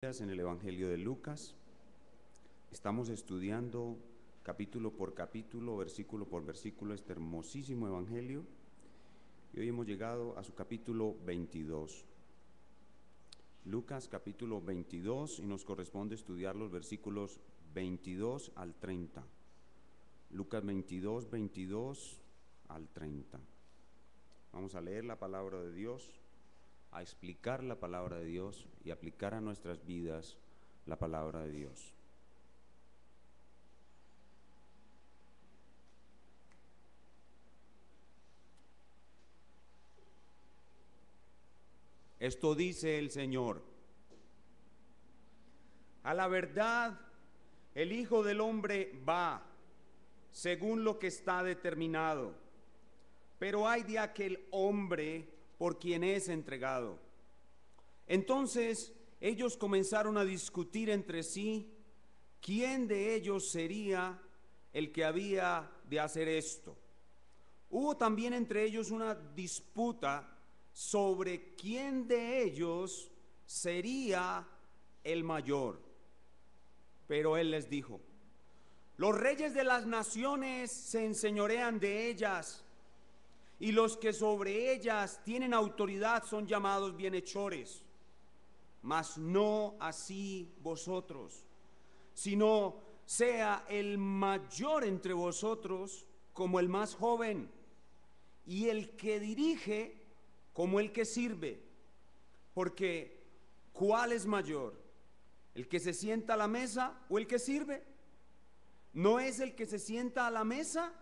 En el Evangelio de Lucas. Estamos estudiando capítulo por capítulo, versículo por versículo, este hermosísimo Evangelio, y hoy hemos llegado a su capítulo 22. Lucas capítulo 22, y nos corresponde estudiar los versículos 22 al 30. Lucas 22, 22 al 30. Vamos a leer la palabra de Dios, a explicar la palabra de Dios y aplicar a nuestras vidas la palabra de Dios. Esto dice el Señor: a la verdad, el Hijo del Hombre va según lo que está determinado, pero ay de aquel hombre por quien es entregado. Entonces ellos comenzaron a discutir entre sí quién de ellos sería el que había de hacer esto. Hubo también entre ellos una disputa sobre quién de ellos sería el mayor. Pero él les dijo: los reyes de las naciones se enseñorean de ellas, y los que sobre ellas tienen autoridad son llamados bienhechores. Mas no así vosotros, sino sea el mayor entre vosotros como el más joven, y el que dirige como el que sirve. Porque ¿cuál es mayor? ¿El que se sienta a la mesa o el que sirve? ¿No es el que se sienta a la mesa?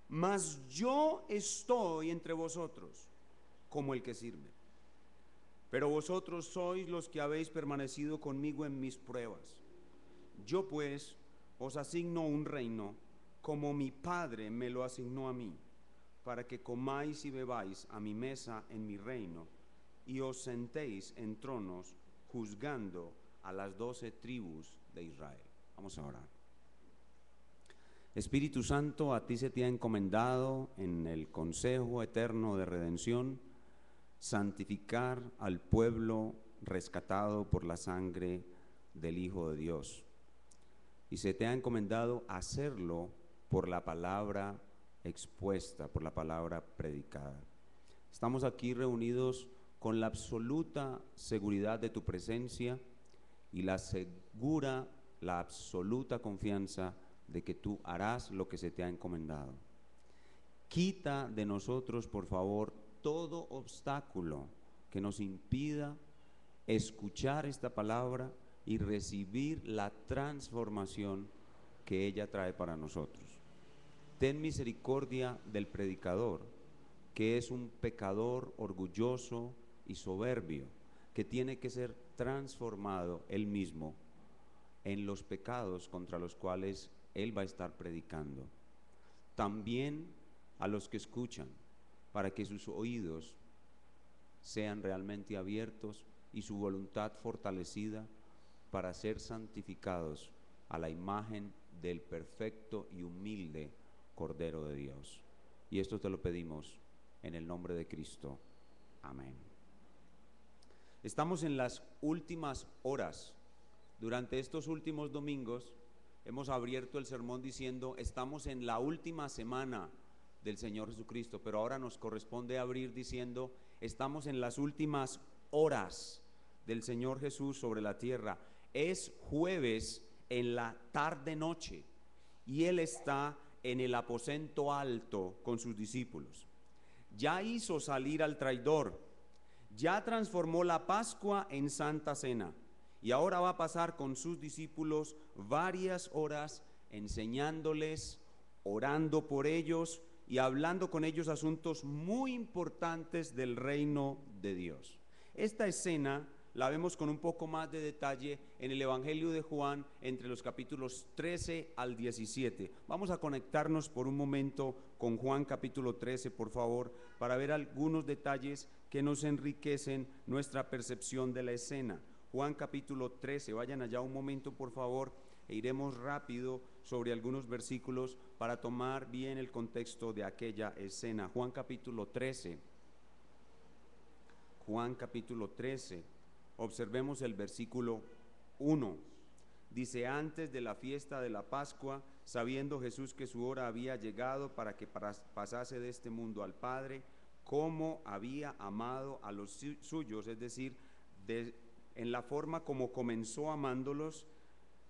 Mas yo estoy entre vosotros como el que sirve. Pero vosotros sois los que habéis permanecido conmigo en mis pruebas. Yo pues os asigno un reino, como mi Padre me lo asignó a mí, para que comáis y bebáis a mi mesa en mi reino, y os sentéis en tronos juzgando a las 12 tribus de Israel. Vamos a orar. Espíritu Santo, a ti se te ha encomendado en el consejo eterno de redención santificar al pueblo rescatado por la sangre del Hijo de Dios, y se te ha encomendado hacerlo por la palabra expuesta, por la palabra predicada. Estamos aquí reunidos con la absoluta seguridad de tu presencia y la absoluta confianza de que tú harás lo que se te ha encomendado. Quita de nosotros, por favor, todo obstáculo que nos impida escuchar esta palabra y recibir la transformación que ella trae para nosotros. Ten misericordia del predicador, que es un pecador orgulloso y soberbio, que tiene que ser transformado él mismo en los pecados contra los cuales él va a estar predicando. También a los que escuchan, para que sus oídos sean realmente abiertos y su voluntad fortalecida para ser santificados a la imagen del perfecto y humilde Cordero de Dios. Y esto te lo pedimos en el nombre de Cristo. Amén. Estamos en las últimas horas. Durante estos últimos domingos hemos abierto el sermón diciendo: estamos en la última semana del Señor Jesucristo, pero ahora nos corresponde abrir diciendo: estamos en las últimas horas del Señor Jesús sobre la tierra. Es jueves en la tarde noche y Él está en el aposento alto con sus discípulos. Ya hizo salir al traidor, ya transformó la Pascua en Santa Cena, y ahora va a pasar con sus discípulos varias horas enseñándoles, orando por ellos y hablando con ellos asuntos muy importantes del reino de Dios. Esta escena la vemos con un poco más de detalle en el Evangelio de Juan, entre los capítulos 13 al 17. Vamos a conectarnos por un momento con Juan capítulo 13, por favor, para ver algunos detalles que nos enriquecen nuestra percepción de la escena. Juan capítulo 13, vayan allá un momento, por favor, e iremos rápido sobre algunos versículos para tomar bien el contexto de aquella escena. Juan capítulo 13. Juan capítulo 13. Observemos el versículo 1. Dice: antes de la fiesta de la Pascua, sabiendo Jesús que su hora había llegado para que pasase de este mundo al Padre, como había amado a los suyos, es decir, en la forma como comenzó amándolos,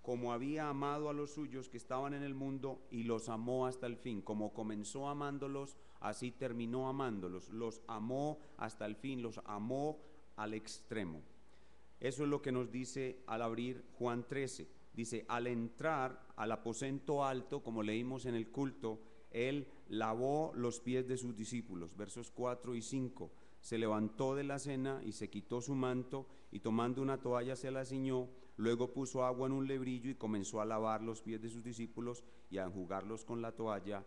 como había amado a los suyos que estaban en el mundo y los amó hasta el fin. Como comenzó amándolos, así terminó amándolos. Los amó hasta el fin, los amó al extremo. Eso es lo que nos dice al abrir Juan 13. Dice: al entrar al aposento alto, como leímos en el culto, él lavó los pies de sus discípulos. Versos 4 y 5. Se levantó de la cena y se quitó su manto, y tomando una toalla se la ciñó. Luego puso agua en un lebrillo y comenzó a lavar los pies de sus discípulos y a enjugarlos con la toalla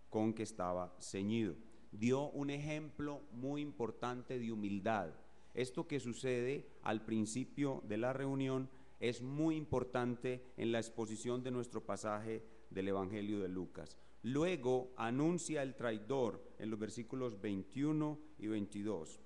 con que estaba ceñido. Dio un ejemplo muy importante de humildad. Esto que sucede al principio de la reunión es muy importante en la exposición de nuestro pasaje del Evangelio de Lucas. Luego anuncia el traidor en los versículos 21 y 22.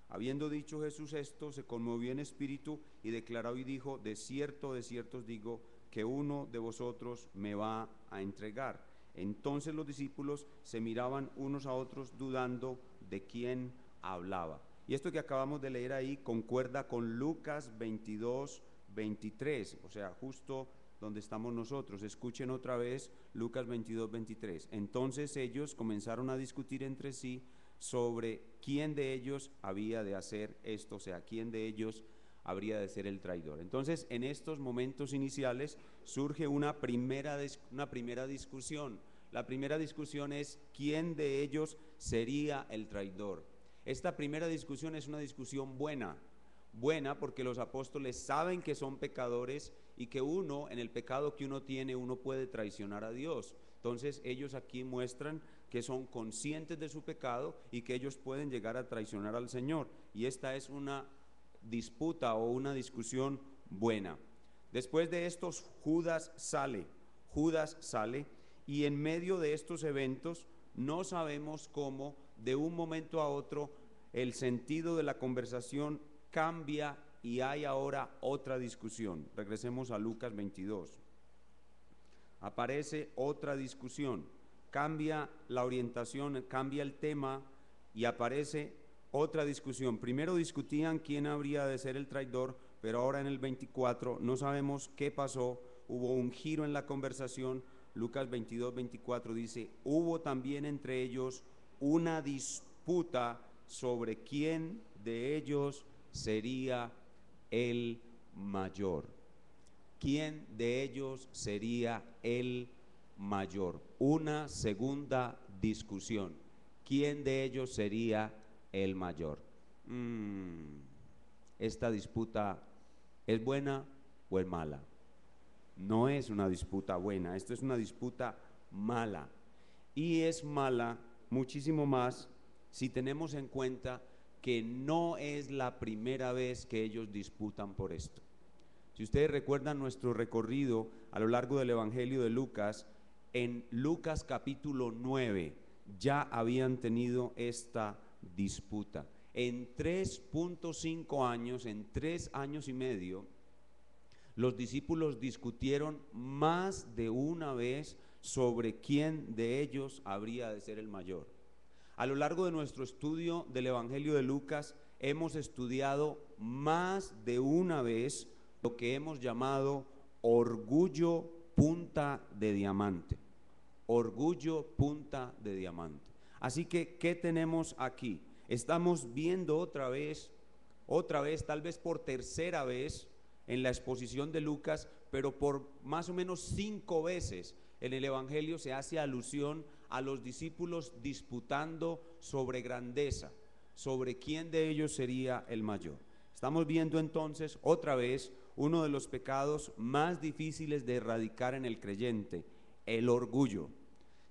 Habiendo dicho Jesús esto, se conmovió en espíritu y declaró y dijo: de cierto os digo, que uno de vosotros me va a entregar. Entonces los discípulos se miraban unos a otros, dudando de quién hablaba. Y esto que acabamos de leer ahí concuerda con Lucas 22, 23, o sea, justo donde estamos nosotros. Escuchen otra vez Lucas 22, 23. Entonces ellos comenzaron a discutir entre sí sobre quién de ellos había de hacer esto, o sea, quién de ellos habría de ser el traidor. Entonces, en estos momentos iniciales surge una primera discusión. La primera discusión es quién de ellos sería el traidor. Esta primera discusión es una discusión buena porque los apóstoles saben que son pecadores y que uno, en el pecado que uno tiene, uno puede traicionar a Dios. Entonces ellos aquí muestran que son conscientes de su pecado y que ellos pueden llegar a traicionar al Señor. Y esta es una disputa o una discusión buena. Después de estos, Judas sale y en medio de estos eventos no sabemos cómo de un momento a otro el sentido de la conversación cambia y hay ahora otra discusión. Regresemos a Lucas 22. Aparece otra discusión, cambia la orientación, cambia el tema y aparece otra discusión. Primero discutían quién habría de ser el traidor, pero ahora en el 24 no sabemos qué pasó, hubo un giro en la conversación. Lucas 22, 24 dice: hubo también entre ellos una disputa sobre quién de ellos sería el mayor. ¿Quién de ellos sería el mayor? Una segunda discusión. ¿Quién de ellos sería el mayor? ¿Esta disputa es buena o es mala? No es una disputa buena, esto es una disputa mala. Y es mala muchísimo más si tenemos en cuenta que no es la primera vez que ellos disputan por esto. Si ustedes recuerdan nuestro recorrido a lo largo del Evangelio de Lucas, en Lucas capítulo 9 ya habían tenido esta disputa. En 3.5 años, en 3 años y medio, los discípulos discutieron más de una vez sobre quién de ellos habría de ser el mayor. A lo largo de nuestro estudio del Evangelio de Lucas, hemos estudiado más de una vez lo que hemos llamado orgullo punta de diamante. Orgullo punta de diamante. Así que, ¿qué tenemos aquí? Estamos viendo otra vez, tal vez por tercera vez en la exposición de Lucas, pero por más o menos 5 veces en el Evangelio se hace alusión a los discípulos disputando sobre grandeza, sobre quién de ellos sería el mayor. Estamos viendo entonces otra vez uno de los pecados más difíciles de erradicar en el creyente, el orgullo.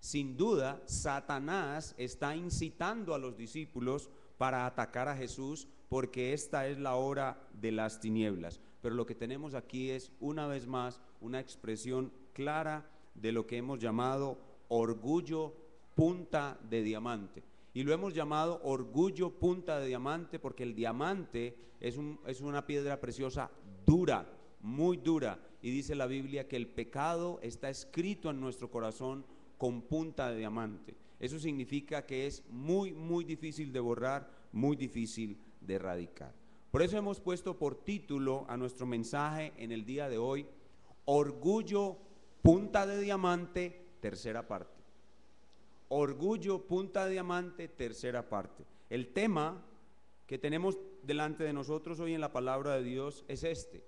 Sin duda, Satanás está incitando a los discípulos para atacar a Jesús porque esta es la hora de las tinieblas. Pero lo que tenemos aquí es, una vez más, una expresión clara de lo que hemos llamado orgullo punta de diamante. Y lo hemos llamado orgullo punta de diamante porque el diamante es una piedra preciosa dura, muy dura, y dice la Biblia que el pecado está escrito en nuestro corazón con punta de diamante. Eso significa que es muy difícil de borrar, muy difícil de erradicar. Por eso hemos puesto por título a nuestro mensaje en el día de hoy: Orgullo, punta de diamante, tercera parte. Orgullo, punta de diamante, tercera parte. El tema que tenemos delante de nosotros hoy en la palabra de Dios es este: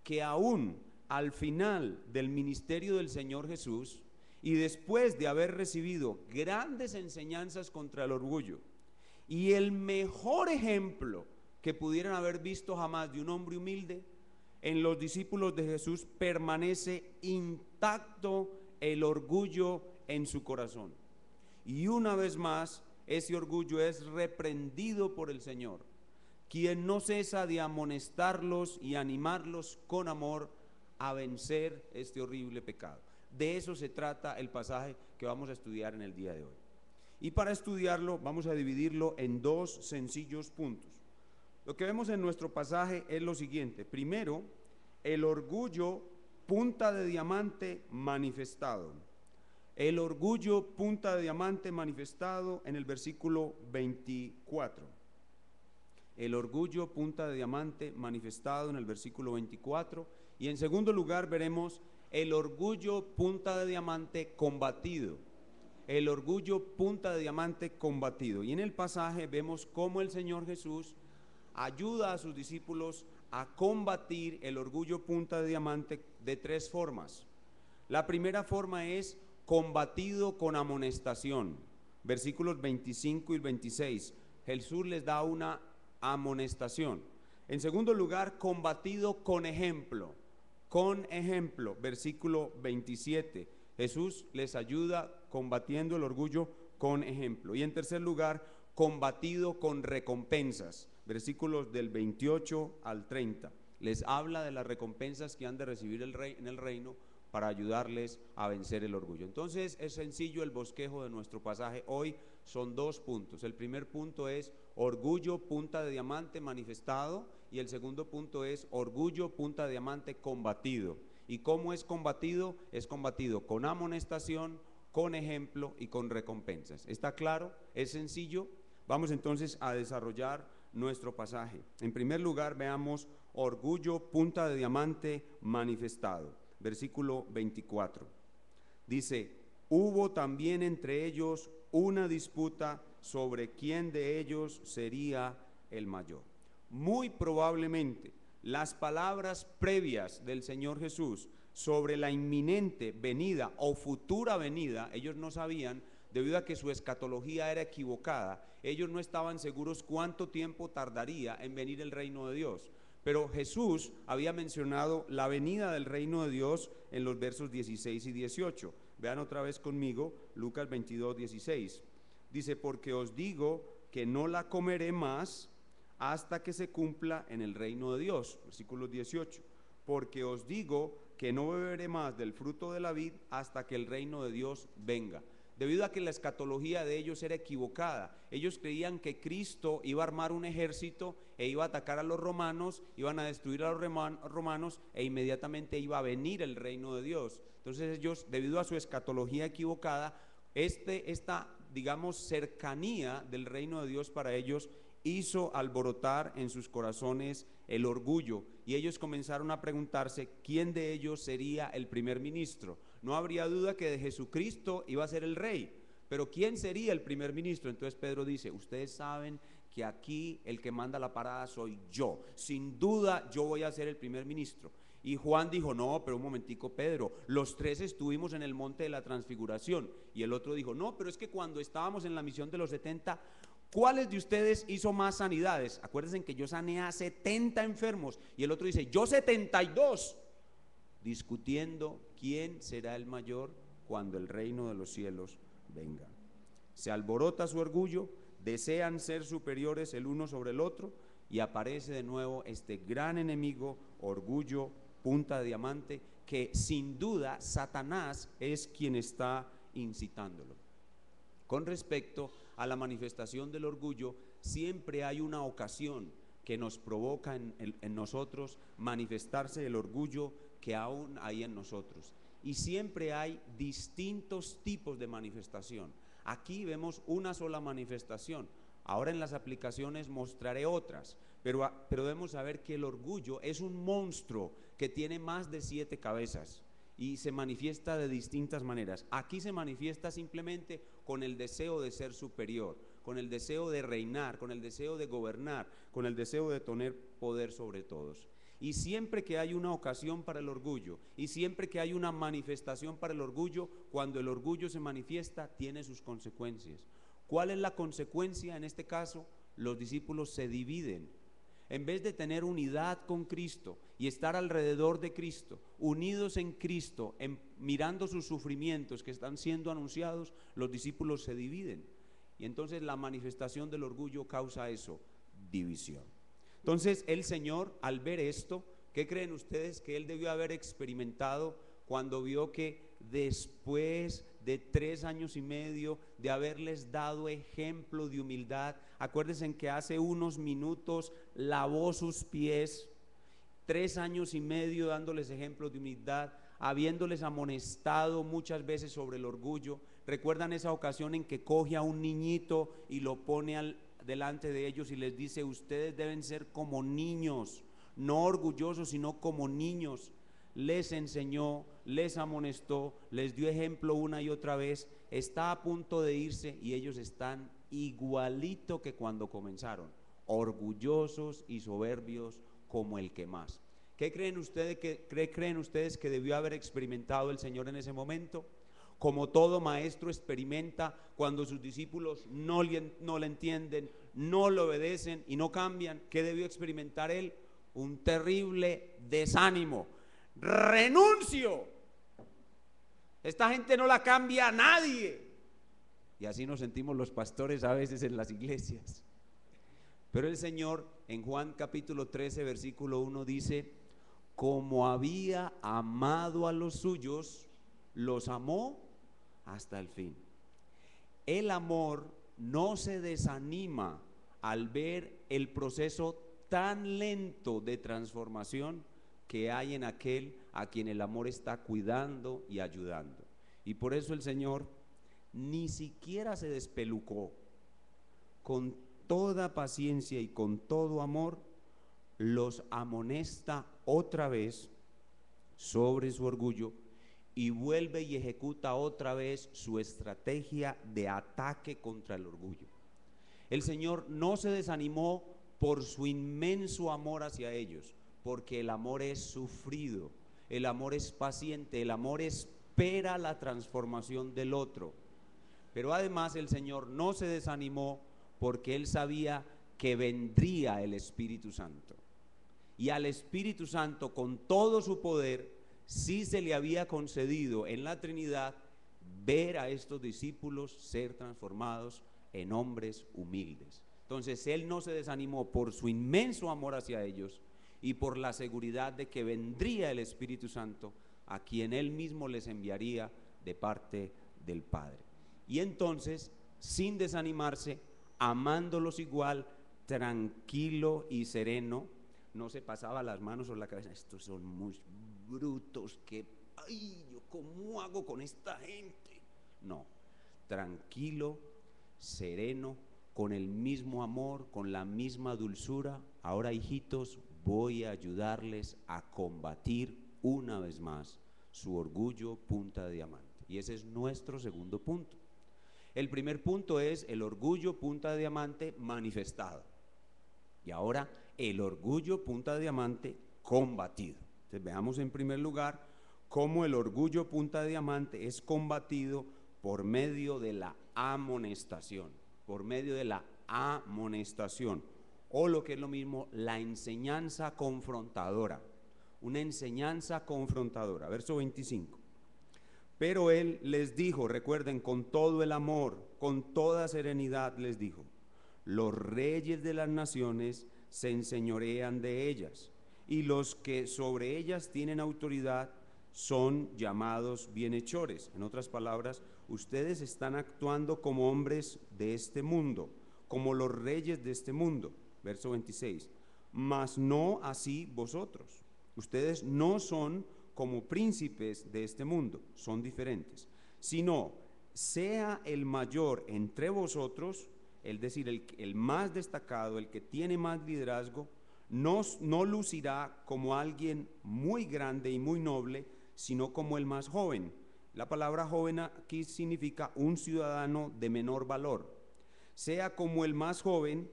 que aún al final del ministerio del Señor Jesús, y después de haber recibido grandes enseñanzas contra el orgullo, y el mejor ejemplo que pudieran haber visto jamás de un hombre humilde, en los discípulos de Jesús permanece intacto el orgullo en su corazón. Y una vez más, ese orgullo es reprendido por el Señor, quien no cesa de amonestarlos y animarlos con amor a vencer este horrible pecado. De eso se trata el pasaje que vamos a estudiar en el día de hoy. Y para estudiarlo vamos a dividirlo en dos sencillos puntos. Lo que vemos en nuestro pasaje es lo siguiente: primero, el orgullo, punta de diamante manifestado. El orgullo, punta de diamante manifestado en el versículo 24. El orgullo, punta de diamante manifestado en el versículo 24. Y en segundo lugar veremos el orgullo, punta de diamante combatido. El orgullo, punta de diamante combatido. Y en el pasaje vemos cómo el Señor Jesús ayuda a sus discípulos a combatir el orgullo, punta de diamante, de tres formas. La primera forma es combatido con amonestación. Versículos 25 y 26. Jesús les da una amonestación. En segundo lugar, combatido con ejemplo. Con ejemplo, versículo 27. Jesús les ayuda combatiendo el orgullo con ejemplo. Y en tercer lugar, combatido con recompensas. Versículos del 28 al 30. Les habla de las recompensas que han de recibir en el reino para ayudarles a vencer el orgullo. Entonces es sencillo el bosquejo de nuestro pasaje hoy. Son dos puntos. El primer punto es orgullo, punta de diamante manifestado, y el segundo punto es orgullo, punta de diamante combatido. ¿Y cómo es combatido? Es combatido con amonestación, con ejemplo y con recompensas. ¿Está claro? ¿Es sencillo? Vamos entonces a desarrollar nuestro pasaje. En primer lugar, veamos orgullo, punta de diamante manifestado. Versículo 24. Dice: hubo también entre ellos una disputa sobre quién de ellos sería el mayor. Muy probablemente las palabras previas del Señor Jesús sobre la inminente venida o futura venida, ellos no sabían, debido a que su escatología era equivocada. Ellos no estaban seguros cuánto tiempo tardaría en venir el reino de Dios. Pero Jesús había mencionado la venida del reino de Dios en los versos 16 y 18. Vean otra vez conmigo Lucas 22, 16. Dice: porque os digo que no la comeré más hasta que se cumpla en el reino de Dios. Versículo 18. Porque os digo que no beberé más del fruto de la vid hasta que el reino de Dios venga. Debido a que la escatología de ellos era equivocada. Ellos creían que Cristo iba a armar un ejército e iba a atacar a los romanos, iban a destruir a los romanos e inmediatamente iba a venir el reino de Dios. Entonces ellos, debido a su escatología equivocada, esta digamos cercanía del reino de Dios para ellos hizo alborotar en sus corazones el orgullo, y ellos comenzaron a preguntarse quién de ellos sería el primer ministro. No habría duda que de Jesucristo iba a ser el rey, pero ¿quién sería el primer ministro? Entonces Pedro dice: ustedes saben que aquí el que manda la parada soy yo, sin duda yo voy a ser el primer ministro. Y Juan dijo: no, pero un momentico, Pedro, los tres estuvimos en el monte de la transfiguración. Y el otro dijo: no, pero es que cuando estábamos en la misión de los 70, ¿cuáles de ustedes hizo más sanidades? Acuérdense que yo sané a 70 enfermos. Y el otro dice: yo 72. Discutiendo quién será el mayor cuando el reino de los cielos venga. Se alborota su orgullo, desean ser superiores el uno sobre el otro, y aparece de nuevo este gran enemigo, orgullo, punta de diamante, que sin duda Satanás es quien está incitándolo. Con respecto a la manifestación del orgullo, siempre hay una ocasión que nos provoca en nosotros manifestarse el orgullo que aún hay en nosotros. Y siempre hay distintos tipos de manifestación. Aquí vemos una sola manifestación. Ahora en las aplicaciones mostraré otras, pero debemos saber que el orgullo es un monstruo que tiene más de 7 cabezas y se manifiesta de distintas maneras. Aquí se manifiesta simplemente con el deseo de ser superior, con el deseo de reinar, con el deseo de gobernar, con el deseo de tener poder sobre todos. Y siempre que hay una ocasión para el orgullo, y siempre que hay una manifestación para el orgullo, cuando el orgullo se manifiesta, tiene sus consecuencias. ¿Cuál es la consecuencia en este caso? Los discípulos se dividen. En vez de tener unidad con Cristo y estar alrededor de Cristo, unidos en Cristo, mirando sus sufrimientos que están siendo anunciados, los discípulos se dividen. Y entonces la manifestación del orgullo causa eso, división. Entonces el Señor, al ver esto, ¿qué creen ustedes que Él debió haber experimentado cuando vio que después de 3 años y medio de haberles dado ejemplo de humildad, acuérdense que hace unos minutos lavó sus pies, 3 años y medio dándoles ejemplo de humildad, habiéndoles amonestado muchas veces sobre el orgullo? ¿Recuerdan esa ocasión en que coge a un niñito y lo pone delante de ellos y les dice: ustedes deben ser como niños, no orgullosos, sino como niños? Les enseñó, les amonestó, les dio ejemplo una y otra vez. Está a punto de irse y ellos están igualito que cuando comenzaron, orgullosos y soberbios como el que más. ¿Qué creen ustedes que debió haber experimentado el Señor en ese momento? Como todo maestro experimenta cuando sus discípulos no le entienden, no le obedecen y no cambian. ¿Qué debió experimentar Él? Un terrible desánimo. Renuncio, esta gente no la cambia a nadie. Y así nos sentimos los pastores a veces en las iglesias. Pero el Señor en Juan capítulo 13 versículo 1 dice: como había amado a los suyos, los amó hasta el fin. El amor no se desanima al ver el proceso tan lento de transformación que hay en aquel a quien el amor está cuidando y ayudando. Y por eso el Señor ni siquiera se despelucó. Con toda paciencia y con todo amor los amonesta otra vez sobre su orgullo y vuelve y ejecuta otra vez su estrategia de ataque contra el orgullo. El Señor no se desanimó por su inmenso amor hacia ellos, porque el amor es sufrido, el amor es paciente, el amor espera la transformación del otro. Pero además el Señor no se desanimó porque Él sabía que vendría el Espíritu Santo. Y al Espíritu Santo, con todo su poder, sí se le había concedido en la Trinidad ver a estos discípulos ser transformados en hombres humildes. Entonces Él no se desanimó por su inmenso amor hacia ellos y por la seguridad de que vendría el Espíritu Santo, a quien Él mismo les enviaría de parte del Padre. Y entonces, sin desanimarse, amándolos igual, tranquilo y sereno, no se pasaba las manos sobre la cabeza: estos son muy brutos, que ¿yo cómo hago con esta gente? No, tranquilo, sereno, con el mismo amor, con la misma dulzura. Ahora, hijitos, voy a ayudarles a combatir una vez más su orgullo punta de diamante. Y ese es nuestro segundo punto. El primer punto es el orgullo punta de diamante manifestado. Y ahora el orgullo punta de diamante combatido. Entonces veamos en primer lugar cómo el orgullo punta de diamante es combatido por medio de la amonestación. Por medio de la amonestación, o lo que es lo mismo, la enseñanza confrontadora. Una enseñanza confrontadora. Verso 25. Pero Él les dijo, recuerden, con todo el amor, con toda serenidad les dijo: los reyes de las naciones se enseñorean de ellas, y los que sobre ellas tienen autoridad son llamados bienhechores. En otras palabras, ustedes están actuando como hombres de este mundo, como los reyes de este mundo. Verso 26. mas no así vosotros. Ustedes no son como príncipes de este mundo, son diferentes, sino sea el mayor entre vosotros, es decir, el más destacado, el que tiene más liderazgo, no lucirá como alguien muy grande y muy noble, sino como el más joven. La palabra joven aquí significa un ciudadano de menor valor. Sea como el más joven,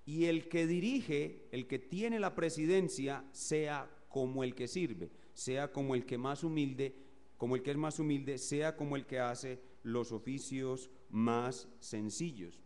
y el que dirige, el que tiene la presidencia, sea como el que sirve, sea como el que más humilde, como el que es más humilde, sea como el que hace los oficios más sencillos.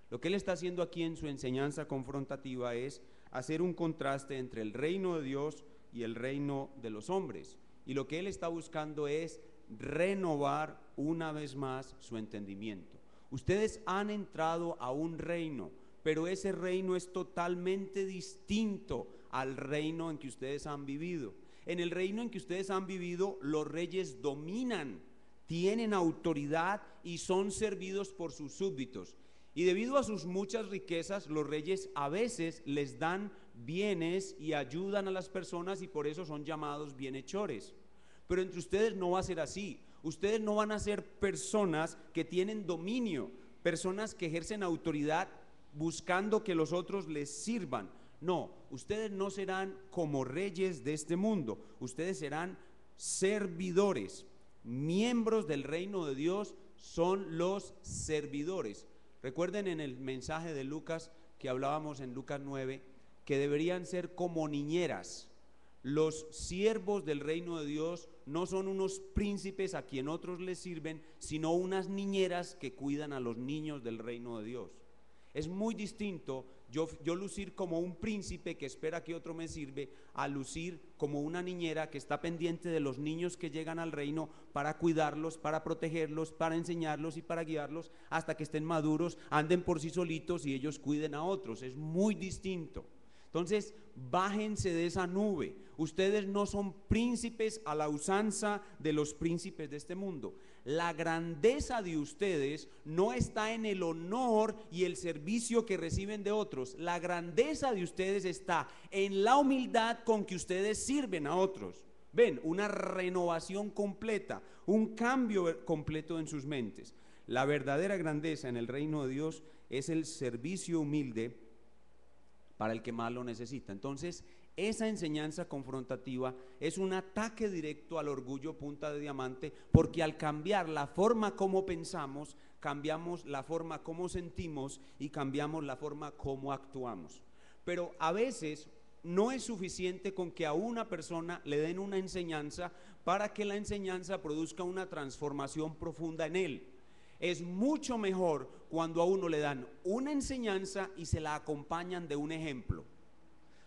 Lo que él está haciendo aquí en su enseñanza confrontativa es hacer un contraste entre el reino de Dios y el reino de los hombres. Y lo que él está buscando es renovar una vez más su entendimiento. Ustedes han entrado a un reino, pero ese reino es totalmente distinto al reino en que ustedes han vivido. En el reino en que ustedes han vivido, los reyes dominan, tienen autoridad y son servidos por sus súbditos. Y debido a sus muchas riquezas, los reyes a veces les dan bienes y ayudan a las personas, y por eso son llamados bienhechores. Pero entre ustedes no va a ser así. Ustedes no van a ser personas que tienen dominio, personas que ejercen autoridad buscando que los otros les sirvan. No, ustedes no serán como reyes de este mundo, ustedes serán servidores. Miembros del reino de Dios son los servidores. Recuerden en el mensaje de Lucas que hablábamos en Lucas 9, que deberían ser como niñeras. Los siervos del reino de Dios no son unos príncipes a quien otros les sirven, sino unas niñeras que cuidan a los niños del reino de Dios. Es muy distinto yo lucir como un príncipe que espera que otro me sirve, a lucir como una niñera que está pendiente de los niños que llegan al reino para cuidarlos, para protegerlos, para enseñarlos y para guiarlos hasta que estén maduros, anden por sí solitos y ellos cuiden a otros. Es muy distinto. Entonces, bájense de esa nube. Ustedes no son príncipes a la usanza de los príncipes de este mundo. La grandeza de ustedes no está en el honor y el servicio que reciben de otros. La grandeza de ustedes está en la humildad con que ustedes sirven a otros. Ven, una renovación completa, un cambio completo en sus mentes. La verdadera grandeza en el reino de Dios es el servicio humilde para el que más lo necesita. Entonces, esa enseñanza confrontativa es un ataque directo al orgullo punta de diamante, porque al cambiar la forma como pensamos, cambiamos la forma como sentimos y cambiamos la forma como actuamos. Pero a veces no es suficiente con que a una persona le den una enseñanza para que la enseñanza produzca una transformación profunda en él. Es mucho mejor cuando a uno le dan una enseñanza y se la acompañan de un ejemplo.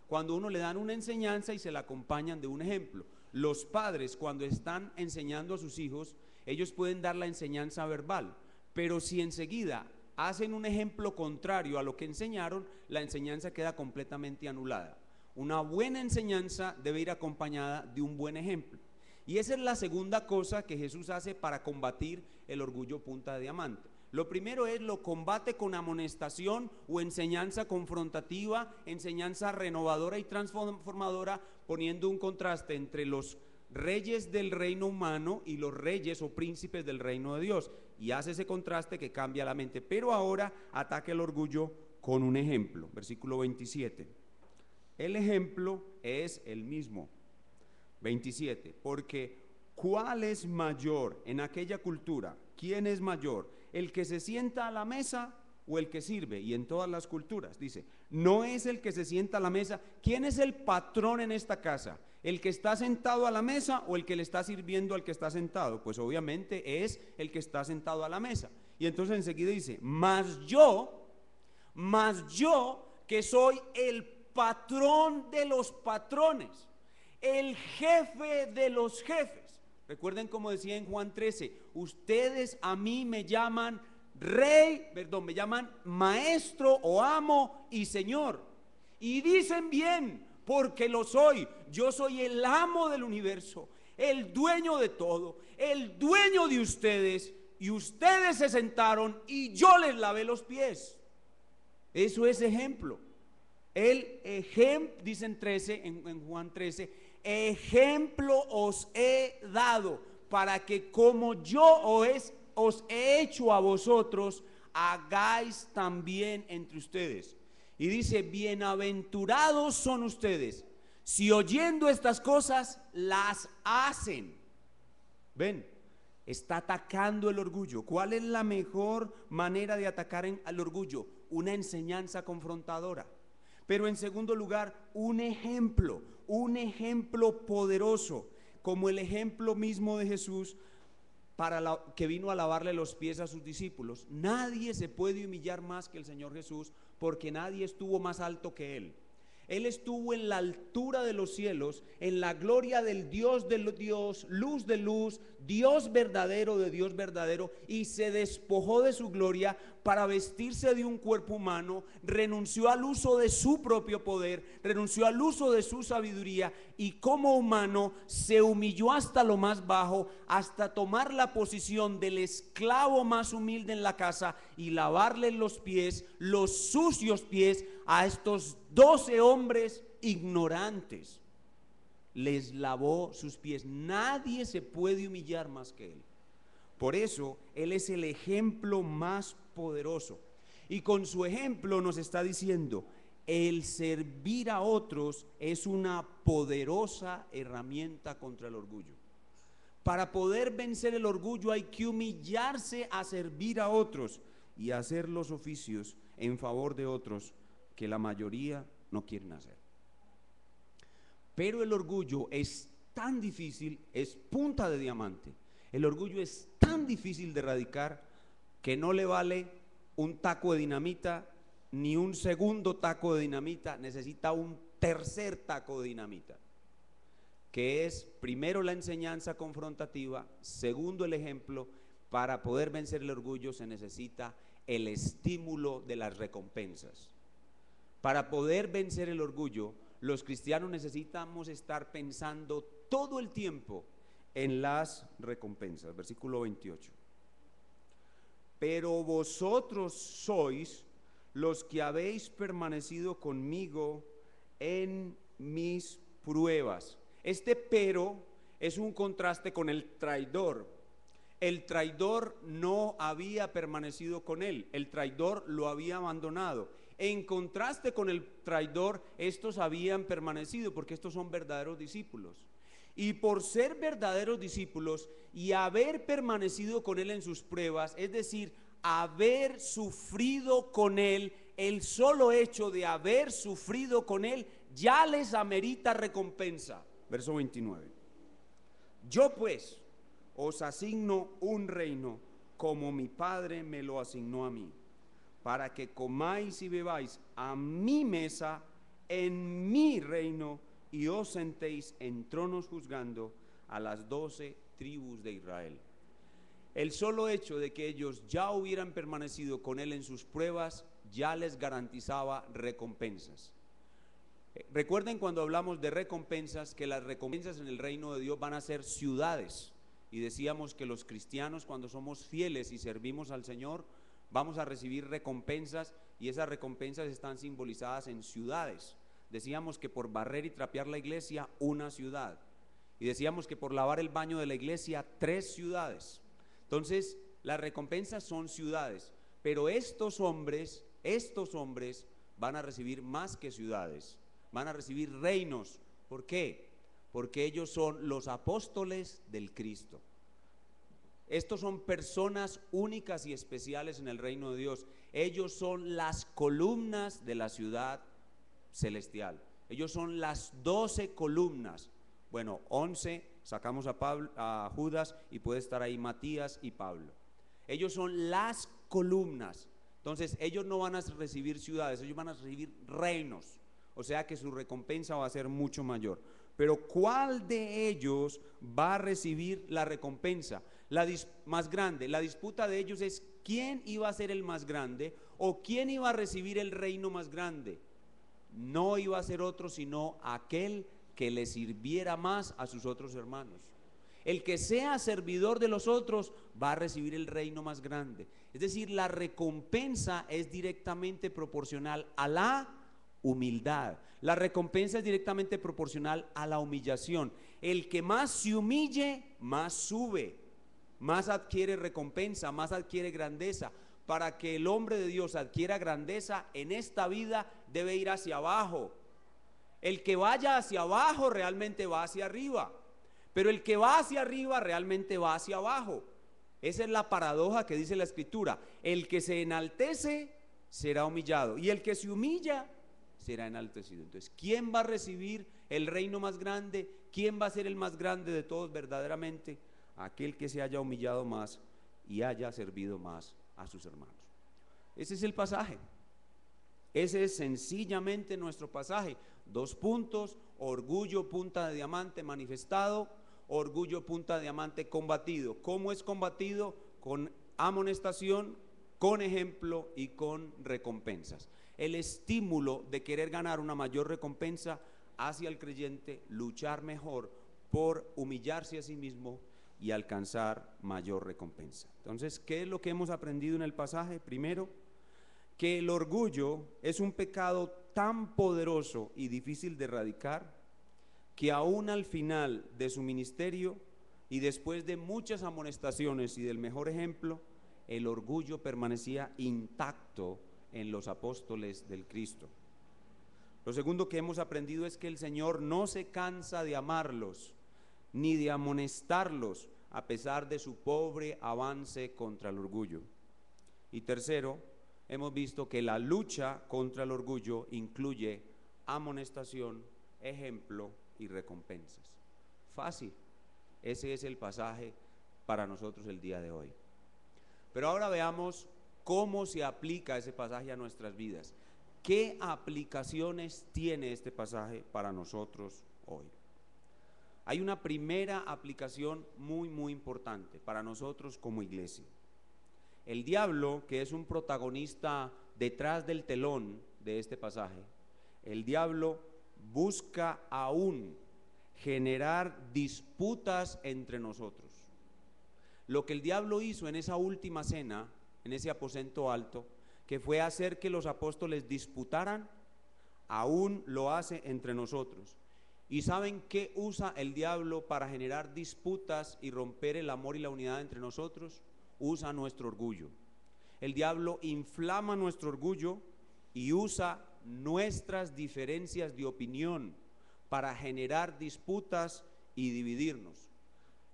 Cuando a uno le dan una enseñanza y se la acompañan de un ejemplo. Los padres, cuando están enseñando a sus hijos, ellos pueden dar la enseñanza verbal, pero si enseguida hacen un ejemplo contrario a lo que enseñaron, la enseñanza queda completamente anulada. Una buena enseñanza debe ir acompañada de un buen ejemplo. Y esa es la segunda cosa que Jesús hace para combatir el orgullo punta de diamante. Lo primero es, lo combate con amonestación o enseñanza confrontativa, enseñanza renovadora y transformadora, poniendo un contraste entre los reyes del reino humano y los reyes o príncipes del reino de Dios. Y hace ese contraste que cambia la mente. Pero ahora ataca el orgullo con un ejemplo. Versículo 27. El ejemplo es el mismo. 27, porque ¿cuál es mayor en aquella cultura? ¿Quién es mayor? ¿El que se sienta a la mesa o el que sirve? Y en todas las culturas dice, no es el que se sienta a la mesa. ¿Quién es el patrón en esta casa? ¿El que está sentado a la mesa o el que le está sirviendo al que está sentado? Pues obviamente es el que está sentado a la mesa. Y entonces enseguida dice, mas yo que soy el patrón de los patrones, el jefe de los jefes. Recuerden como decía en Juan 13, ustedes a mí me llaman me llaman maestro o amo y señor. Y dicen bien, porque lo soy. Yo soy el amo del universo, el dueño de todo, el dueño de ustedes. Y ustedes se sentaron y yo les lavé los pies. Eso es ejemplo. El ejemplo, dicen 13, en Juan 13, ejemplo os he dado para que como yo os he hecho a vosotros, hagáis también entre ustedes. Y dice, bienaventurados son ustedes si oyendo estas cosas las hacen. Ven, está atacando el orgullo. ¿Cuál es la mejor manera de atacar al orgullo? Una enseñanza confrontadora. Pero en segundo lugar, un ejemplo poderoso, como el ejemplo mismo de Jesús que vino a lavarle los pies a sus discípulos. Nadie se puede humillar más que el Señor Jesús, porque nadie estuvo más alto que Él. Él estuvo en la altura de los cielos, en la gloria del Dios de Dios, luz de luz, Dios verdadero de Dios verdadero, y se despojó de su gloria para vestirse de un cuerpo humano, renunció al uso de su propio poder, renunció al uso de su sabiduría, y como humano se humilló hasta lo más bajo, hasta tomar la posición del esclavo más humilde en la casa y lavarle los pies, los sucios pies, a estos 12 hombres ignorantes. Les lavó sus pies. Nadie se puede humillar más que Él. Por eso Él es el ejemplo más poderoso. Y con su ejemplo nos está diciendo, el servir a otros es una poderosa herramienta contra el orgullo. Para poder vencer el orgullo hay que humillarse a servir a otros y hacer los oficios en favor de otros que la mayoría no quieren hacer. Pero el orgullo es tan difícil, es punta de diamante. El orgullo es tan difícil de erradicar que no le vale un taco de dinamita ni un segundo taco de dinamita, necesita un tercer taco de dinamita, que es primero la enseñanza confrontativa, segundo el ejemplo. Para poder vencer el orgullo se necesita el estímulo de las recompensas. Para poder vencer el orgullo, los cristianos necesitamos estar pensando todo el tiempo en las recompensas. Versículo 28. Pero vosotros sois los que habéis permanecido conmigo en mis pruebas. Este pero es un contraste con el traidor. El traidor no había permanecido con él, el traidor lo había abandonado. En contraste con el traidor, estos habían permanecido, porque estos son verdaderos discípulos. Y por ser verdaderos discípulos y haber permanecido con él en sus pruebas, es decir, haber sufrido con él, el solo hecho de haber sufrido con él ya les amerita recompensa. Verso 29. Yo pues os asigno un reino como mi Padre me lo asignó a mí, para que comáis y bebáis a mi mesa en mi reino y os sentéis en tronos juzgando a las 12 tribus de Israel. El solo hecho de que ellos ya hubieran permanecido con él en sus pruebas ya les garantizaba recompensas. Recuerden cuando hablamos de recompensas, que las recompensas en el reino de Dios van a ser ciudades, y decíamos que los cristianos, cuando somos fieles y servimos al Señor, vamos a recibir recompensas, y esas recompensas están simbolizadas en ciudades. Decíamos que por barrer y trapear la iglesia, una ciudad, y decíamos que por lavar el baño de la iglesia, 3 ciudades. Entonces las recompensas son ciudades, pero estos hombres van a recibir más que ciudades, van a recibir reinos. ¿Por qué? Porque ellos son los apóstoles del Cristo. Estos son personas únicas y especiales en el reino de Dios. Ellos son las columnas de la ciudad celestial. Ellos son las 12 columnas. Bueno, 11, sacamos a Judas, y puede estar ahí Matías y Pablo. Ellos son las columnas. Entonces ellos no van a recibir ciudades, ellos van a recibir reinos. O sea que su recompensa va a ser mucho mayor. Pero ¿cuál de ellos va a recibir la recompensa más grande? La disputa de ellos es quién iba a ser el más grande o quién iba a recibir el reino más grande. No iba a ser otro sino aquel que le sirviera más a sus otros hermanos. El que sea servidor de los otros va a recibir el reino más grande. Es decir, la recompensa es directamente proporcional a la humildad. La recompensa es directamente proporcional a la humillación. El que más se humille, más sube, más adquiere recompensa, más adquiere grandeza. Para que el hombre de Dios adquiera grandeza en esta vida, debe ir hacia abajo. El que vaya hacia abajo realmente va hacia arriba, pero el que va hacia arriba realmente va hacia abajo. Esa es la paradoja que dice la Escritura. El que se enaltece será humillado, y el que se humilla será enaltecido. Entonces, ¿quién va a recibir el reino más grande? ¿Quién va a ser el más grande de todos verdaderamente? Aquel que se haya humillado más y haya servido más a sus hermanos. Ese es el pasaje. Ese es sencillamente nuestro pasaje. 2 puntos: orgullo punta de diamante manifestado, orgullo punta de diamante combatido. ¿Cómo es combatido? Con amonestación, con ejemplo y con recompensas. El estímulo de querer ganar una mayor recompensa hace al creyente luchar mejor por humillarse a sí mismo y alcanzar mayor recompensa. Entonces, ¿qué es lo que hemos aprendido en el pasaje? Primero, que el orgullo es un pecado tan poderoso y difícil de erradicar que aún al final de su ministerio y después de muchas amonestaciones y del mejor ejemplo, el orgullo permanecía intacto en los apóstoles del Cristo. Lo segundo que hemos aprendido es que el Señor no se cansa de amarlos ni de amonestarlos a pesar de su pobre avance contra el orgullo. Y tercero, hemos visto que la lucha contra el orgullo incluye amonestación, ejemplo y recompensas. Fácil. Ese es el pasaje para nosotros el día de hoy. Pero ahora veamos cómo se aplica ese pasaje a nuestras vidas. ¿Qué aplicaciones tiene este pasaje para nosotros hoy? Hay una primera aplicación muy importante para nosotros como iglesia. El diablo, que es un protagonista detrás del telón de este pasaje, el diablo busca aún generar disputas entre nosotros. Lo que el diablo hizo en esa última cena, en ese aposento alto, que fue hacer que los apóstoles disputaran, aún lo hace entre nosotros. ¿Y saben qué usa el diablo para generar disputas y romper el amor y la unidad entre nosotros? Usa nuestro orgullo. El diablo inflama nuestro orgullo y usa nuestras diferencias de opinión para generar disputas y dividirnos.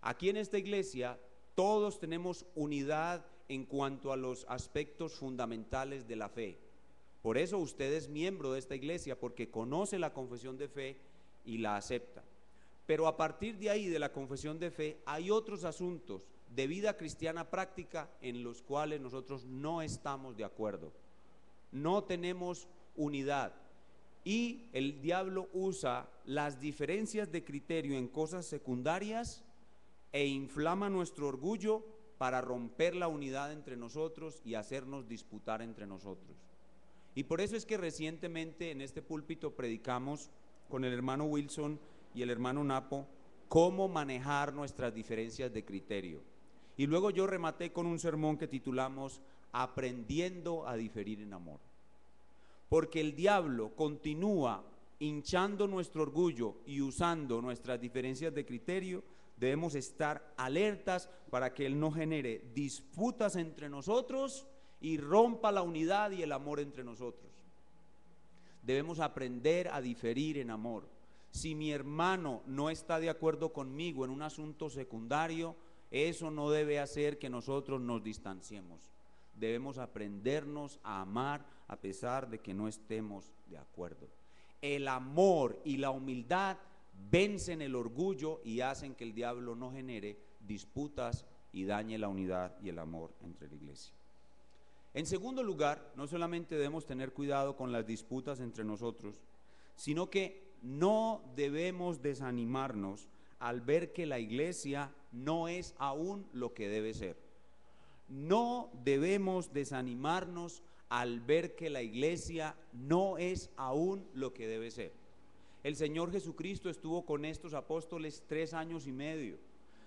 Aquí en esta iglesia todos tenemos unidad en cuanto a los aspectos fundamentales de la fe. Por eso usted es miembro de esta iglesia, porque conoce la confesión de fe y la acepta. Pero a partir de ahí, de la confesión de fe, hay otros asuntos de vida cristiana práctica en los cuales nosotros no estamos de acuerdo. No tenemos unidad. Y el diablo usa las diferencias de criterio en cosas secundarias e inflama nuestro orgullo para romper la unidad entre nosotros y hacernos disputar entre nosotros. Y por eso es que recientemente en este púlpito predicamos con el hermano Wilson y el hermano Napo cómo manejar nuestras diferencias de criterio. Y luego yo rematé con un sermón que titulamos Aprendiendo a diferir en amor. Porque el diablo continúa hinchando nuestro orgullo y usando nuestras diferencias de criterio. Debemos estar alertas para que él no genere disputas entre nosotros y rompa la unidad y el amor entre nosotros. Debemos aprender a diferir en amor. Si mi hermano no está de acuerdo conmigo en un asunto secundario, eso no debe hacer que nosotros nos distanciemos. Debemos aprendernos a amar a pesar de que no estemos de acuerdo. El amor y la humildad vencen el orgullo y hacen que el diablo no genere disputas y dañe la unidad y el amor entre la iglesia. En segundo lugar, no solamente debemos tener cuidado con las disputas entre nosotros, sino que no debemos desanimarnos al ver que la iglesia no es aún lo que debe ser. No debemos desanimarnos al ver que la iglesia no es aún lo que debe ser. El Señor Jesucristo estuvo con estos apóstoles 3 años y medio,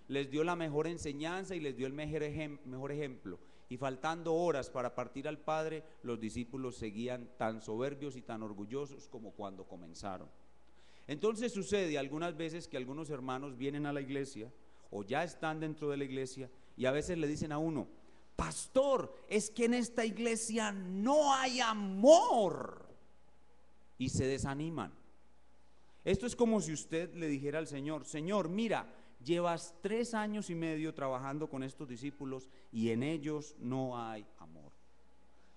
les dio la mejor enseñanza y les dio el mejor ejemplo. y faltando horas para partir al Padre, los discípulos seguían tan soberbios y tan orgullosos como cuando comenzaron. Entonces sucede algunas veces que algunos hermanos vienen a la iglesia o ya están dentro de la iglesia y a veces le dicen a uno: pastor, es que en esta iglesia no hay amor, y se desaniman. Esto es como si usted le dijera al Señor: Señor, mira, llevas 3 años y medio trabajando con estos discípulos y en ellos no hay amor.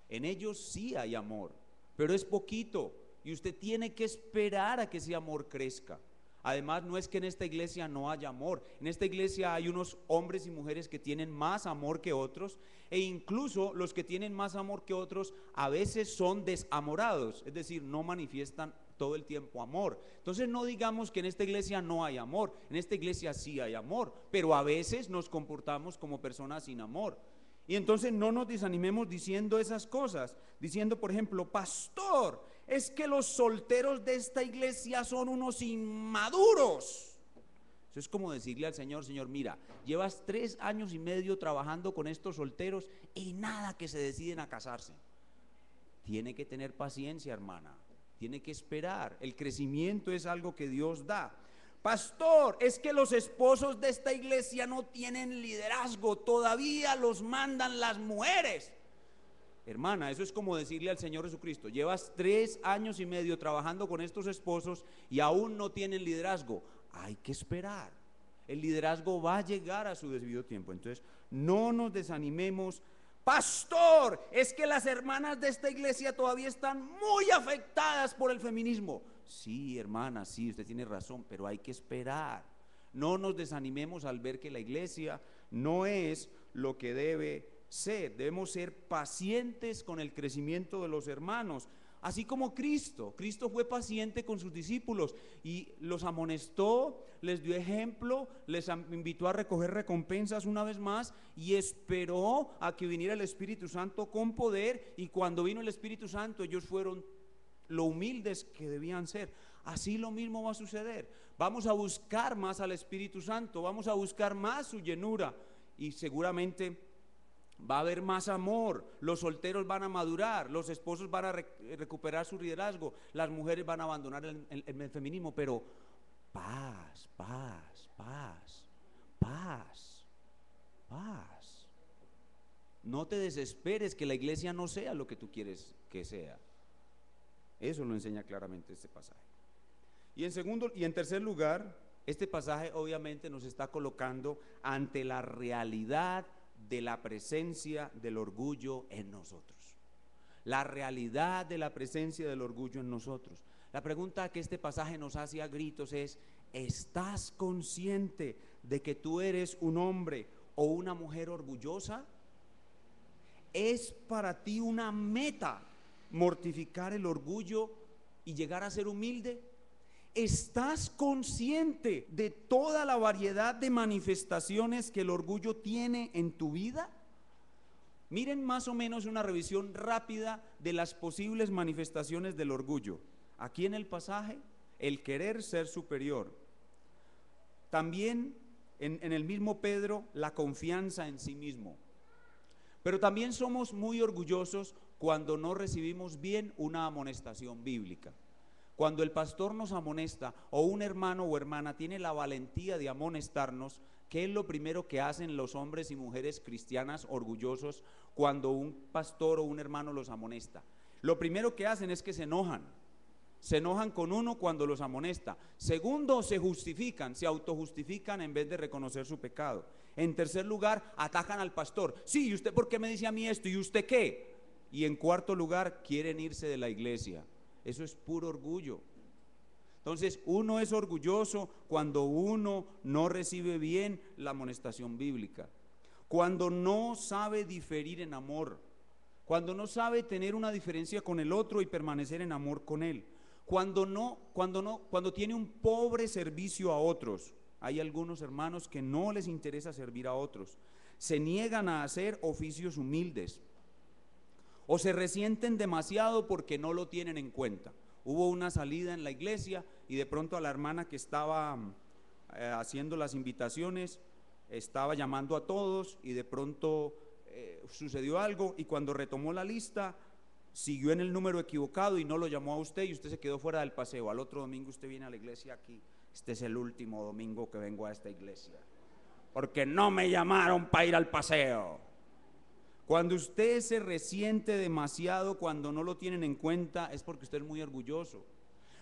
En ellos sí hay amor, pero es poquito y usted tiene que esperar a que ese amor crezca. Además, no es que en esta iglesia no haya amor. En esta iglesia hay unos hombres y mujeres que tienen más amor que otros, e incluso los que tienen más amor que otros a veces son desamorados, es decir, no manifiestan todo el tiempo amor. Entonces no digamos que en esta iglesia no hay amor. En esta iglesia sí hay amor, pero a veces nos comportamos como personas sin amor. Y entonces no nos desanimemos diciendo esas cosas, diciendo, por ejemplo: pastor, es que los solteros de esta iglesia son unos inmaduros. Eso es como decirle al Señor: Señor, mira, llevas 3 años y medio trabajando con estos solteros y nada que se deciden a casarse. Tiene que tener paciencia, hermana, tiene que esperar. El crecimiento es algo que Dios da. Pastor, es que los esposos de esta iglesia no tienen liderazgo, todavía los mandan las mujeres. Hermana, eso es como decirle al Señor Jesucristo: llevas 3 años y medio trabajando con estos esposos y aún no tienen liderazgo. Hay que esperar, el liderazgo va a llegar a su debido tiempo. Entonces no nos desanimemos. Pastor, es que las hermanas de esta iglesia todavía están muy afectadas por el feminismo. Sí, hermana, sí, usted tiene razón, pero hay que esperar. No nos desanimemos al ver que la iglesia no es lo que debe ser. Debemos ser pacientes con el crecimiento de los hermanos, así como Cristo fue paciente con sus discípulos y los amonestó, les dio ejemplo, les invitó a recoger recompensas una vez más y esperó a que viniera el Espíritu Santo con poder, y cuando vino el Espíritu Santo ellos fueron lo humildes que debían ser. Así lo mismo va a suceder. Vamos a buscar más al Espíritu Santo, vamos a buscar más su llenura y seguramente va a haber más amor. Los solteros van a madurar, los esposos van a recuperar su liderazgo, las mujeres van a abandonar el feminismo, pero paz, paz, paz, paz, paz. No te desesperes que la iglesia no sea lo que tú quieres que sea. Eso lo enseña claramente este pasaje. Y en tercer lugar, este pasaje obviamente nos está colocando ante la realidad de la presencia del orgullo en nosotros. La realidad de la presencia del orgullo en nosotros. La pregunta que este pasaje nos hace a gritos es: ¿estás consciente de que tú eres un hombre o una mujer orgullosa? ¿Es para ti una meta mortificar el orgullo y llegar a ser humilde? ¿Estás consciente de toda la variedad de manifestaciones que el orgullo tiene en tu vida? Miren más o menos una revisión rápida de las posibles manifestaciones del orgullo. Aquí en el pasaje, el querer ser superior. También en el mismo Pedro, la confianza en sí mismo. Pero también somos muy orgullosos cuando no recibimos bien una amonestación bíblica. Cuando el pastor nos amonesta o un hermano o hermana tiene la valentía de amonestarnos, ¿qué es lo primero que hacen los hombres y mujeres cristianas orgullosos cuando un pastor o un hermano los amonesta? Lo primero que hacen es que se enojan con uno cuando los amonesta. Segundo, se justifican, se autojustifican en vez de reconocer su pecado. En tercer lugar, atacan al pastor. Sí, ¿y usted por qué me dice a mí esto? ¿Y usted qué? Y en cuarto lugar, quieren irse de la iglesia. Eso es puro orgullo. Entonces, uno es orgulloso cuando uno no recibe bien la amonestación bíblica, cuando no sabe diferir en amor, cuando no sabe tener una diferencia con el otro y permanecer en amor con él, cuando tiene un pobre servicio a otros. Hay algunos hermanos que no les interesa servir a otros, se niegan a hacer oficios humildes, o se resienten demasiado porque no lo tienen en cuenta. Hubo una salida en la iglesia y de pronto a la hermana que estaba haciendo las invitaciones estaba llamando a todos y de pronto sucedió algo y cuando retomó la lista siguió en el número equivocado y no lo llamó a usted y usted se quedó fuera del paseo. Al otro domingo usted viene a la iglesia aquí. Este es el último domingo que vengo a esta iglesia, porque no me llamaron para ir al paseo. Cuando usted se resiente demasiado cuando no lo tienen en cuenta, es porque usted es muy orgulloso.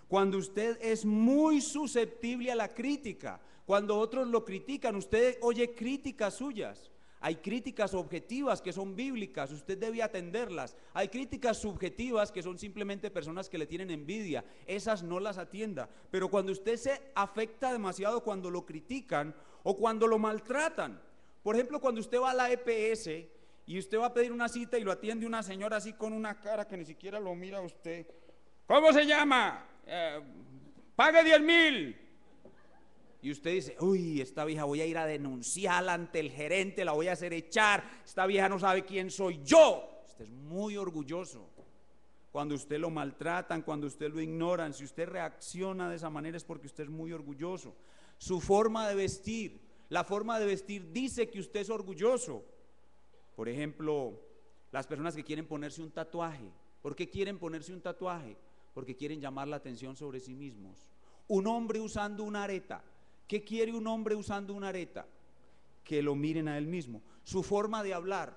Cuando usted es muy susceptible a la crítica, cuando otros lo critican, usted oye críticas suyas. Hay críticas objetivas que son bíblicas, usted debe atenderlas. Hay críticas subjetivas que son simplemente personas que le tienen envidia, esas no las atienda. Pero cuando usted se afecta demasiado cuando lo critican o cuando lo maltratan, por ejemplo, cuando usted va a la EPS y usted va a pedir una cita y lo atiende una señora así con una cara que ni siquiera lo mira a usted. ¿Cómo se llama? Pague 10.000. Y usted dice, uy, esta vieja voy a ir a denunciarla ante el gerente, la voy a hacer echar, esta vieja no sabe quién soy yo. Usted es muy orgulloso. Cuando usted lo maltratan, cuando usted lo ignoran, si usted reacciona de esa manera es porque usted es muy orgulloso. Su forma de vestir, la forma de vestir dice que usted es orgulloso. Por ejemplo, las personas que quieren ponerse un tatuaje. ¿Por qué quieren ponerse un tatuaje? Porque quieren llamar la atención sobre sí mismos. Un hombre usando una areta. ¿Qué quiere un hombre usando una areta? Que lo miren a él mismo. Su forma de hablar.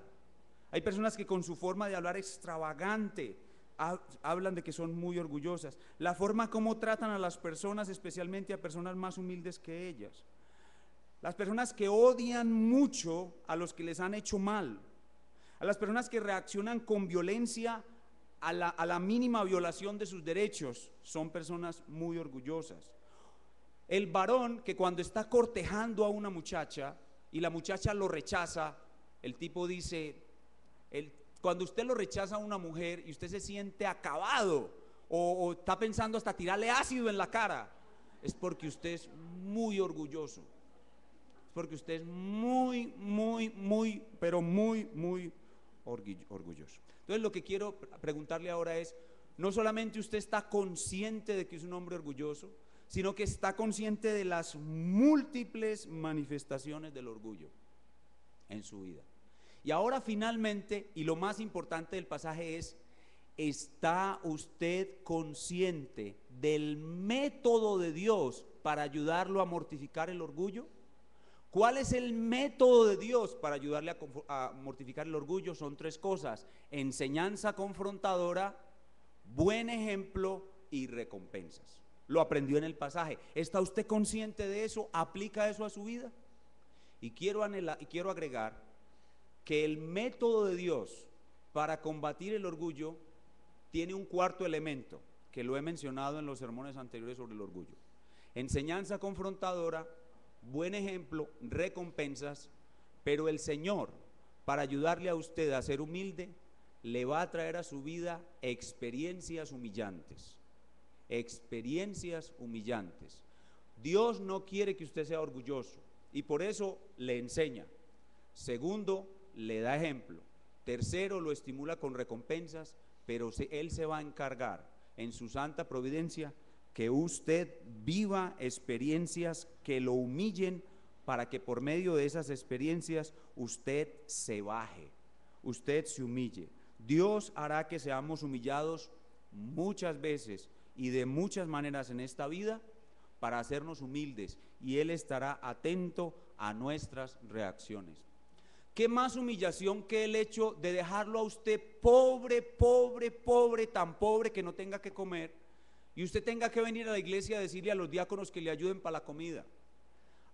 Hay personas que con su forma de hablar extravagante hablan de que son muy orgullosas. La forma como tratan a las personas, especialmente a personas más humildes que ellas. Las personas que odian mucho a los que les han hecho mal. A las personas que reaccionan con violencia a la mínima violación de sus derechos. Son personas muy orgullosas. El varón que cuando está cortejando a una muchacha y la muchacha lo rechaza, el tipo dice, cuando usted lo rechaza a una mujer y usted se siente acabado o está pensando hasta tirarle ácido en la cara, es porque usted es muy orgulloso. Es porque usted es muy, pero muy orgulloso. Entonces lo que quiero preguntarle ahora es, no solamente usted está consciente de que es un hombre orgulloso, sino que está consciente de las múltiples manifestaciones del orgullo en su vida. Y ahora finalmente, y lo más importante del pasaje es, ¿está usted consciente del método de Dios para ayudarlo a mortificar el orgullo? ¿Cuál es el método de Dios para ayudarle a mortificar el orgullo? Son tres cosas: enseñanza confrontadora, buen ejemplo y recompensas. Lo aprendió en el pasaje. ¿Está usted consciente de eso? ¿Aplica eso a su vida? Y quiero agregar que el método de Dios para combatir el orgullo tiene un cuarto elemento que lo he mencionado en los sermones anteriores sobre el orgullo: enseñanza confrontadora, buen ejemplo, recompensas. Pero el Señor, para ayudarle a usted a ser humilde, le va a traer a su vida experiencias humillantes. Experiencias humillantes. Dios no quiere que usted sea orgulloso y por eso le enseña. Segundo, le da ejemplo. Tercero, lo estimula con recompensas, pero Él se va a encargar en su santa providencia que usted viva experiencias que lo humillen, para que por medio de esas experiencias usted se baje, usted se humille. Dios hará que seamos humillados muchas veces y de muchas maneras en esta vida para hacernos humildes, y Él estará atento a nuestras reacciones. ¿Qué más humillación que el hecho de dejarlo a usted pobre, tan pobre que no tenga que comer, y usted tenga que venir a la iglesia a decirle a los diáconos que le ayuden para la comida?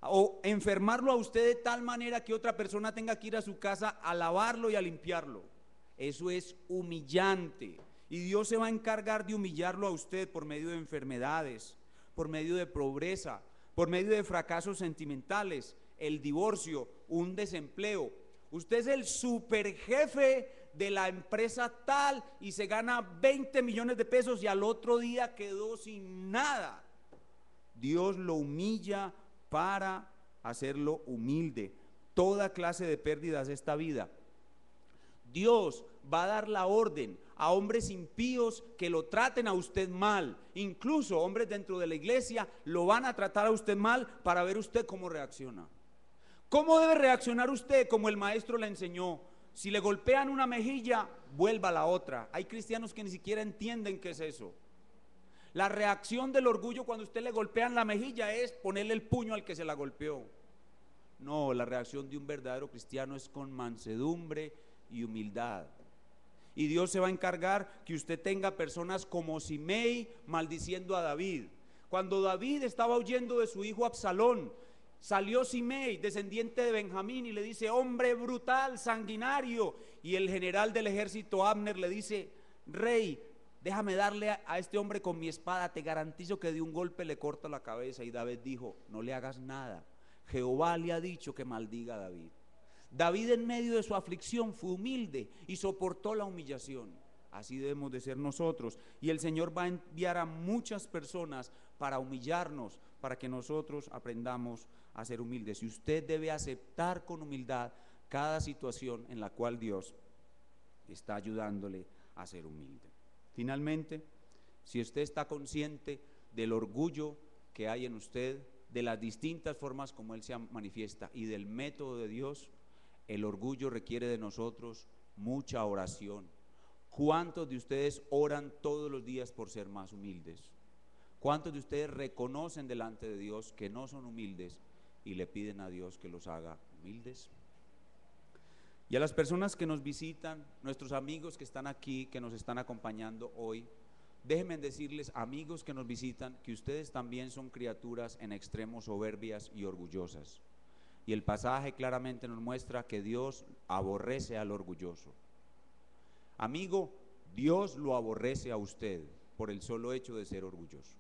O enfermarlo a usted de tal manera que otra persona tenga que ir a su casa a lavarlo y a limpiarlo. Eso es humillante. Y Dios se va a encargar de humillarlo a usted por medio de enfermedades, por medio de pobreza, por medio de fracasos sentimentales, el divorcio, un desempleo. Usted es el superjefe de la empresa tal y se gana 20 millones de pesos y al otro día quedó sin nada. Dios lo humilla para hacerlo humilde. Toda clase de pérdidas de esta vida, Dios va a dar la orden a hombres impíos que lo traten a usted mal. Incluso hombres dentro de la iglesia lo van a tratar a usted mal para ver usted cómo reacciona. ¿Cómo debe reaccionar usted? Como el maestro le enseñó: Si le golpean una mejilla, vuelva a la otra. Hay cristianos que ni siquiera entienden qué es eso. La reacción del orgullo cuando usted le golpean la mejilla es ponerle el puño al que se la golpeó. No, la reacción de un verdadero cristiano es con mansedumbre y humildad. Y Dios se va a encargar que usted tenga personas como Simei maldiciendo a David. Cuando David estaba huyendo de su hijo Absalón, salió Simei, descendiente de Benjamín, y le dice: hombre brutal, sanguinario. Y el general del ejército Abner le dice: rey, déjame darle a este hombre con mi espada, te garantizo que de un golpe le corta la cabeza. Y David dijo: no le hagas nada, Jehová le ha dicho que maldiga a David. David, en medio de su aflicción, fue humilde y soportó la humillación. Así debemos de ser nosotros, y el Señor va a enviar a muchas personas para humillarnos, para que nosotros aprendamos a ser humildes. Y usted debe aceptar con humildad cada situación en la cual Dios está ayudándole a ser humilde. Finalmente, si usted está consciente del orgullo que hay en usted, de las distintas formas como él se manifiesta y del método de Dios, el orgullo requiere de nosotros mucha oración. ¿Cuántos de ustedes oran todos los días por ser más humildes? ¿Cuántos de ustedes reconocen delante de Dios que no son humildes y le piden a Dios que los haga humildes? Y a las personas que nos visitan, nuestros amigos que están aquí, que nos están acompañando hoy, déjenme decirles, amigos que nos visitan, que ustedes también son criaturas en extremo soberbias y orgullosas. Y el pasaje claramente nos muestra que Dios aborrece al orgulloso. Amigo, Dios lo aborrece a usted por el solo hecho de ser orgulloso.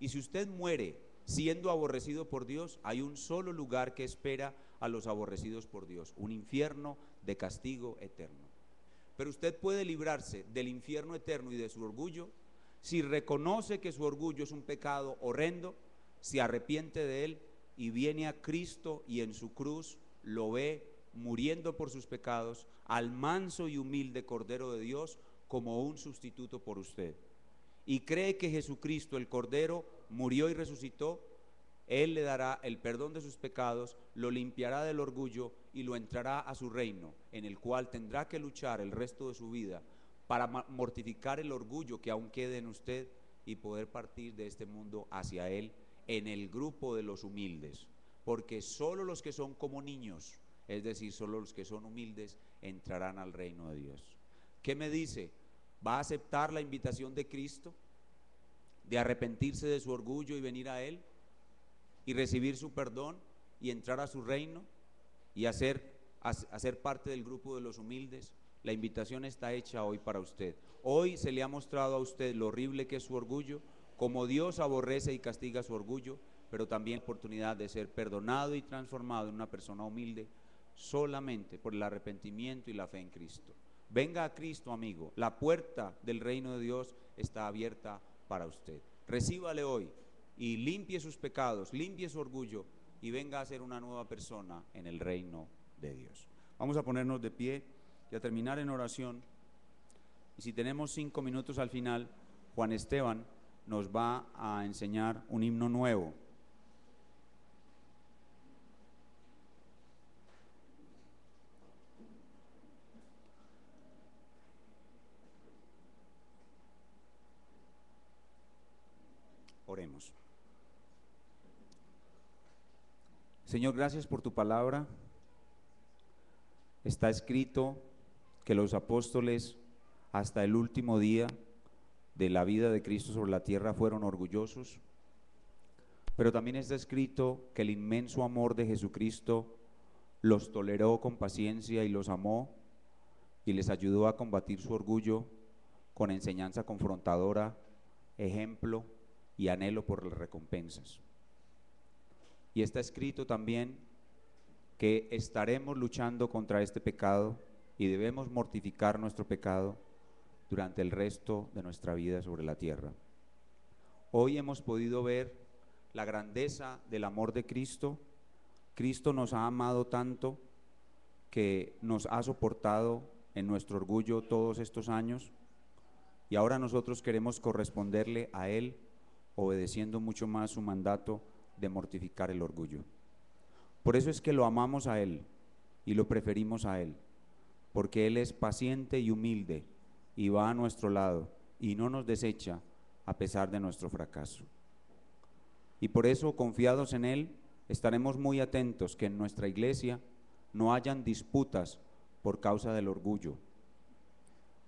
Y si usted muere siendo aborrecido por Dios, hay un solo lugar que espera a los aborrecidos por Dios: un infierno de castigo eterno. Pero usted puede librarse del infierno eterno y de su orgullo si reconoce que su orgullo es un pecado horrendo, se arrepiente de él y viene a Cristo, y en su cruz lo ve muriendo por sus pecados, al manso y humilde Cordero de Dios, como un sustituto por usted, y cree que Jesucristo el Cordero murió y resucitó. Él le dará el perdón de sus pecados, lo limpiará del orgullo y lo entrará a su reino, en el cual tendrá que luchar el resto de su vida para mortificar el orgullo que aún quede en usted y poder partir de este mundo hacia Él en el grupo de los humildes, porque solo los que son como niños, es decir, solo los que son humildes, entrarán al reino de Dios. ¿Qué me dice? ¿Va a aceptar la invitación de Cristo de arrepentirse de su orgullo y venir a Él y recibir su perdón y entrar a su reino y hacer parte del grupo de los humildes? La invitación está hecha hoy para usted. Hoy se le ha mostrado a usted lo horrible que es su orgullo, como Dios aborrece y castiga su orgullo, pero también la oportunidad de ser perdonado y transformado en una persona humilde solamente por el arrepentimiento y la fe en Cristo. Venga a Cristo, amigo. La puerta del reino de Dios está abierta para usted. Recíbale hoy y limpie sus pecados, limpie su orgullo y venga a ser una nueva persona en el reino de Dios. Vamos a ponernos de pie y a terminar en oración. Y si tenemos 5 minutos al final, Juan Esteban nos va a enseñar un himno nuevo. Oremos. Señor, gracias por tu palabra. Está escrito que los apóstoles hasta el último día de la vida de Cristo sobre la tierra fueron orgullosos, pero también está escrito que el inmenso amor de Jesucristo los toleró con paciencia y los amó y les ayudó a combatir su orgullo con enseñanza confrontadora, ejemplo y anhelo por las recompensas. Y está escrito también que estaremos luchando contra este pecado y debemos mortificar nuestro pecado durante el resto de nuestra vida sobre la tierra. Hoy hemos podido ver la grandeza del amor de Cristo. Cristo nos ha amado tanto que nos ha soportado en nuestro orgullo todos estos años, y ahora nosotros queremos corresponderle a Él obedeciendo mucho más su mandato de mortificar el orgullo. Por eso es que lo amamos a Él y lo preferimos a Él, porque Él es paciente y humilde y va a nuestro lado y no nos desecha a pesar de nuestro fracaso. Y por eso, confiados en Él, estaremos muy atentos que en nuestra iglesia no hayan disputas por causa del orgullo.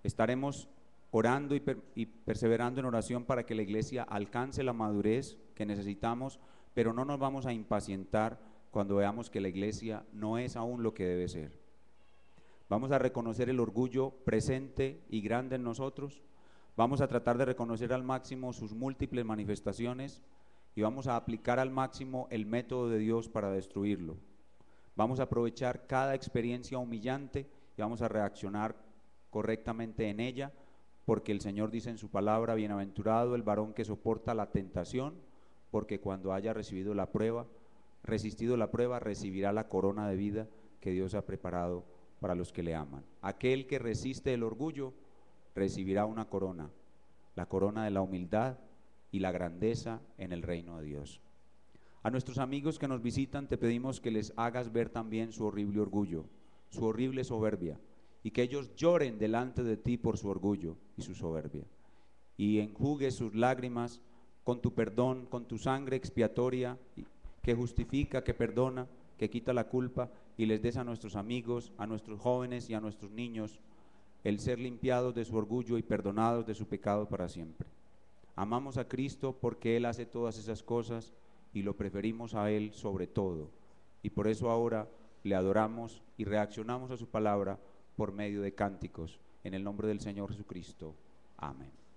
Estaremos orando y perseverando en oración para que la iglesia alcance la madurez que necesitamos, pero no nos vamos a impacientar cuando veamos que la iglesia no es aún lo que debe ser. Vamos a reconocer el orgullo presente y grande en nosotros, vamos a tratar de reconocer al máximo sus múltiples manifestaciones y vamos a aplicar al máximo el método de Dios para destruirlo. Vamos a aprovechar cada experiencia humillante y vamos a reaccionar correctamente en ella, porque el Señor dice en su palabra: bienaventurado el varón que soporta la tentación, porque cuando haya resistido la prueba, recibirá la corona de vida que Dios ha preparado para los que le aman. Aquel que resiste el orgullo recibirá una corona, la corona de la humildad y la grandeza en el reino de Dios. A nuestros amigos que nos visitan te pedimos que les hagas ver también su horrible orgullo, su horrible soberbia, y que ellos lloren delante de ti por su orgullo y su soberbia, y enjugues sus lágrimas con tu perdón, con tu sangre expiatoria que justifica, que perdona, que quita la culpa, y les des a nuestros amigos, a nuestros jóvenes y a nuestros niños el ser limpiados de su orgullo y perdonados de su pecado para siempre. Amamos a Cristo porque Él hace todas esas cosas y lo preferimos a Él sobre todo, y por eso ahora le adoramos y reaccionamos a su palabra por medio de cánticos, en el nombre del Señor Jesucristo. Amén.